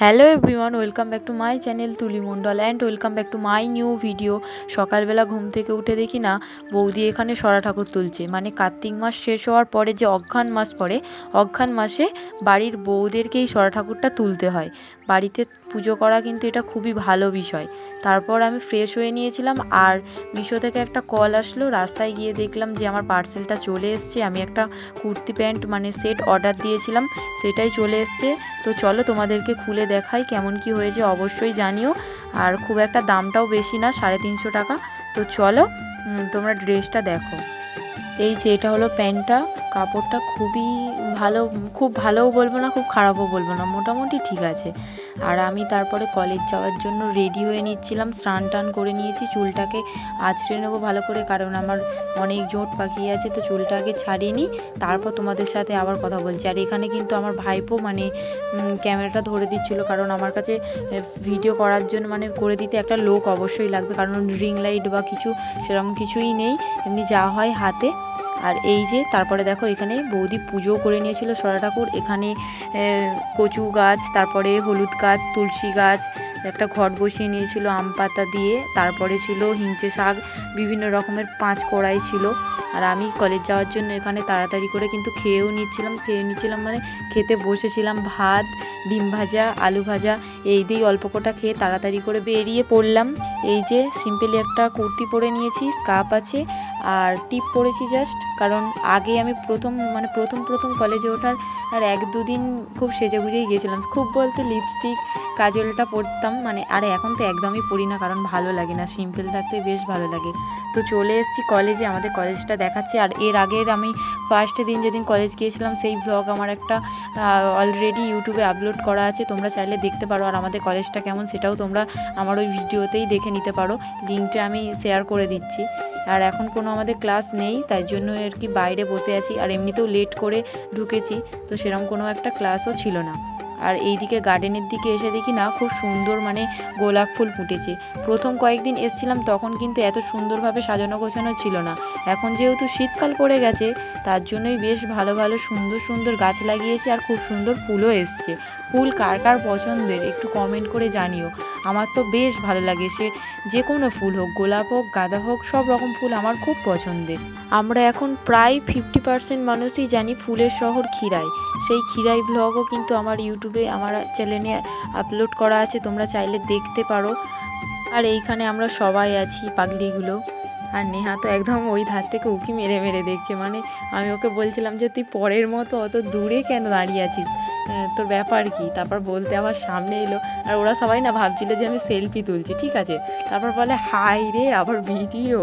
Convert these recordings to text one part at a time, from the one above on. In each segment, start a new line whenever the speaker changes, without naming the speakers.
Hello everyone, welcome back to my channel Tuli Mondal and welcome back to my new video. সকালবেলা ঘুম থেকে উঠে দেখি না বৌদি এখানে সরা ঠাকুর তুলছে। মানে কার্তিক মাস শেষ হওয়ার পরে যে অঘ্রাণ মাস পড়ে, অঘ্রাণ মাসে বাড়ির বউদেরকেই সরা ঠাকুরটা তুলতে হয়। বাড়িতে পুজো করা কিন্তু এটা খুবই ভালো বিষয়। তারপর আমি ফ্রেশ হয়ে নিয়েছিলাম আর মিশো থেকে একটা কল আসলো। রাস্তায় গিয়ে দেখলাম যে আমার পার্সেলটা চলে এসছে। আমি একটা কুর্তি প্যান্ট মানে সেট অর্ডার দিয়েছিলাম, সেটাই চলে এসছে। তো চলো তোমাদেরকে খুলে দেখাই কেমন কি হয়েছে, অবশ্যই জানিও। আর খুব একটা দামটাও বেশি না, 350 টাকা। তো চলো তোমরা ড্রেসটা দেখো। এই যে এটা হলো প্যান্টটা, কাপড়টা খুবই ভালো, খুব ভালোও বলবো না, খুব খারাপও বলবো না, মোটামুটি ঠিক আছে। আর আমি তারপরে কলেজ যাওয়ার জন্য রেডি হয়ে নিচ্ছিলাম, স্নান টান করে নিয়েছি, চুলটাকে আঁচড়ে নেবো ভালো করে, কারণ আমার অনেক জোট পাখি আছে। তো চুলটাকে ছাড়িয়ে নিই, তারপর তোমাদের সাথে আবার কথা বলছি। আর এখানে কিন্তু আমার ভাইপো মানে ক্যামেরাটা ধরে দিচ্ছিলো, কারণ আমার কাছে ভিডিও করার জন্য মানে করে দিতে একটা লোক অবশ্যই লাগবে, কারণ রিং লাইট বা কিছু সেরকম কিছুই নেই, এমনি যা হয় হাতে। আর এই যে তারপরে দেখো এখানে বৌদি পুজো করে নিয়েছিল সরা ঠাকুর। এখানে কচু গাছ, তারপরে হলুদ গাছ, তুলসী গাছ, একটা ঘট বসিয়ে নিয়েছিল আম পাতা দিয়ে, তারপরে ছিল হিঞ্চে শাক, বিভিন্ন রকমের 5 কড়াই ছিল। আর আমি কলেজ যাওয়ার জন্য এখানে তাড়াতাড়ি করে কিন্তু খেয়েও নিচ্ছিলাম মানে খেতে বসেছিলাম। ভাত, ডিম ভাজা, আলু ভাজা এই দিয়েই অল্প কটা খেয়ে তাড়াতাড়ি করে বেরিয়ে পড়লাম। এই যে সিম্পলি একটা কুর্তি পরে নিয়েছি, স্কার্ফ আছে আর টিপ পরেছি জাস্ট, কারণ আগে আমি প্রথম কলেজে ওঠার আর 1-2 দিন খুব সেজে গুজেই গিয়েছিলাম। খুব বলতে লিপস্টিক কাজলটা পরতাম মানে, আর এখন তো একদমই পরি না, কারণ ভালো লাগে না, সিম্পল থাকতে বেশ ভালো লাগে। তো চলে এসেছি কলেজে, আমাদের কলেজটা দেখাচ্ছি। আর এর আগের আমি ফার্স্ট দিন যেদিন কলেজ গিয়েছিলাম সেই ব্লগ আমার একটা অলরেডি ইউটিউবে আপলোড করা আছে, তোমরা চাইলে দেখতে পারো। আর আমাদের কলেজটা কেমন সেটাও তোমরা আমার ওই ভিডিওতেই দেখে নিতে পারো, লিঙ্কটা আমি শেয়ার করে দিচ্ছি। আর এখন কোনো আমাদের ক্লাস নেই, তাই জন্য আর কি বাইরে বসে আছি। আর এমনিতেও লেট করে ঢুকেছি, তো সেরকম কোনো একটা ক্লাসও ছিল না। আর এইদিকে গার্ডেনের দিকে এসে দেখি না খুব সুন্দর মানে গোলাপ ফুল ফুটেছে। প্রথম কয়েকদিন এসেছিলাম তখন কিন্তু এত সুন্দরভাবে সাজানো গোছানো ছিল না। এখন যেহেতু শীতকাল পড়ে গেছে, তার জন্যই বেশ ভালো ভালো সুন্দর সুন্দর গাছ লাগিয়েছে, আর খুব সুন্দর ফুলও এসছে। ফুল কার কার পছন্দের একটু কমেন্ট করে জানিও। আমার তো বেশ ভালো লাগে, সে যে কোনো ফুল হোক, গোলাপ হোক, গাঁদা হোক, সব রকম ফুল আমার খুব পছন্দের। আমরা এখন প্রায় 50% মানুষই জানি ফুলের শহর ক্ষীরাই। সেই ক্ষীরাই ব্লগও কিন্তু আমার ইউটিউবে আমার চ্যানেলে আপলোড করা আছে, তোমরা চাইলে দেখতে পারো। আর এইখানে আমরা সবাই আছি পাগলিগুলো। আর নেহা তো একদম ওই ধার থেকে উঁকি মেরে মেরে দেখছে, মানে আমি ওকে বলছিলাম যে তুই পরের মতো অত দূরে কেন দাঁড়িয়ে আছিস, তোর ব্যাপার কি। তারপর বলতে আমার সামনে এলো, আর ওরা সবাই না ভাবছিল যে আমি সেলফি তুলছি, ঠিক আছে। তারপর বলে হাই রে, আবার ভিডিও।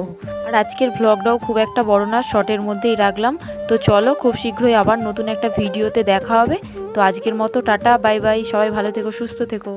আর আজকের ব্লগটাও খুব একটা বড় না, শর্টের মধ্যেই রাখলাম। তো চলো খুব শীঘ্রই আবার নতুন একটা ভিডিওতে দেখা হবে। তো আজকের মতো টাটা, বাই বাই, সবাই ভালো থেকো, সুস্থ থেকো।